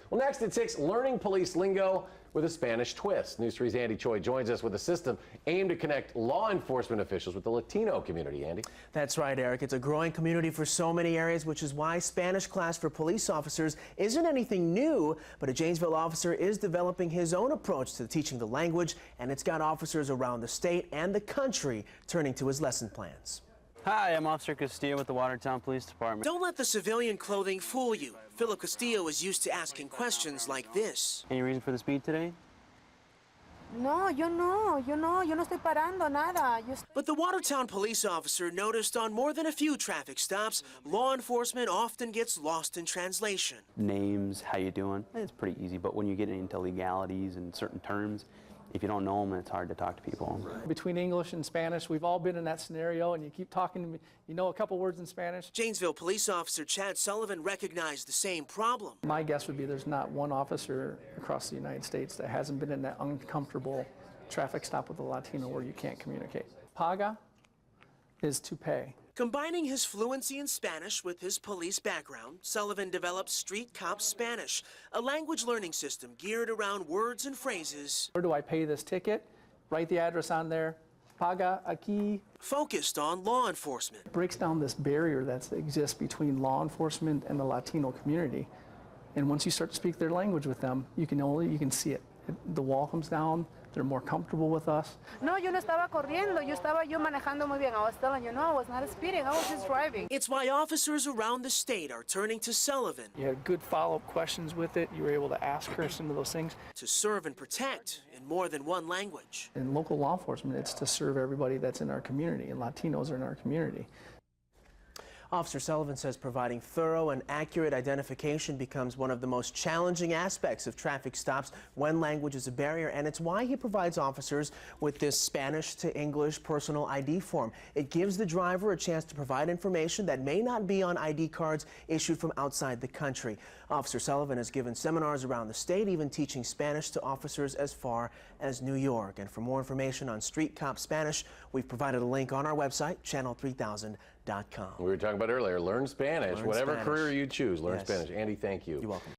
Well, next at 6, learning police lingo with a Spanish twist. News 3's Andy Choi joins us with a system aimed to connect law enforcement officials with the Latino community. Andy? That's right, Eric. It's a growing community for so many areas, which is why Spanish class for police officers isn't anything new, but a Janesville officer is developing his own approach to teaching the language, and it's got officers around the state and the country turning to his lesson plans. Hi, I'm Officer Castillo with the Watertown Police Department. Don't let the civilian clothing fool you. Philip Castillo is used to asking questions like this. Any reason for the speed today? No, yo no estoy parando nada. But the Watertown police officer noticed on more than a few traffic stops, law enforcement often gets lost in translation. Names, how you doing? It's pretty easy, but when you get into legalities and certain terms, if you don't know them, it's hard to talk to people. Between English and Spanish, we've all been in that scenario, and you keep talking to me, you know a couple words in Spanish. Janesville police officer Chad Sullivan recognized the same problem. My guess would be there's not one officer across the United States that hasn't been in that uncomfortable traffic stop with a Latino where you can't communicate. Paga is to pay. Combining his fluency in Spanish with his police background, Sullivan developed Street Cop Spanish, a language learning system geared around words and phrases. Where do I pay this ticket? Write the address on there. Paga aquí. Focused on law enforcement. It breaks down this barrier that exists between law enforcement and the Latino community. And once you start to speak their language with them, you can see it. The wall comes down. They're more comfortable with us. No, yo no estaba corriendo. Yo manejando muy bien. I was telling you, no, I was not speeding. I was just driving. It's why officers around the state are turning to Sullivan. You had good follow-up questions with it. You were able to ask her some of those things. To serve and protect in more than one language. In local law enforcement, it's to serve everybody that's in our community, and Latinos are in our community. Officer Sullivan says providing thorough and accurate identification becomes one of the most challenging aspects of traffic stops when language is a barrier, and it's why he provides officers with this Spanish to English personal ID form. It gives the driver a chance to provide information that may not be on ID cards issued from outside the country. Officer Sullivan has given seminars around the state, even teaching Spanish to officers as far as New York. And for more information on Street Cop Spanish, we've provided a link on our website, channel3000.com. We were talking about earlier, learn Spanish. Whatever career you choose, learn Spanish. Andy, thank you. You're welcome.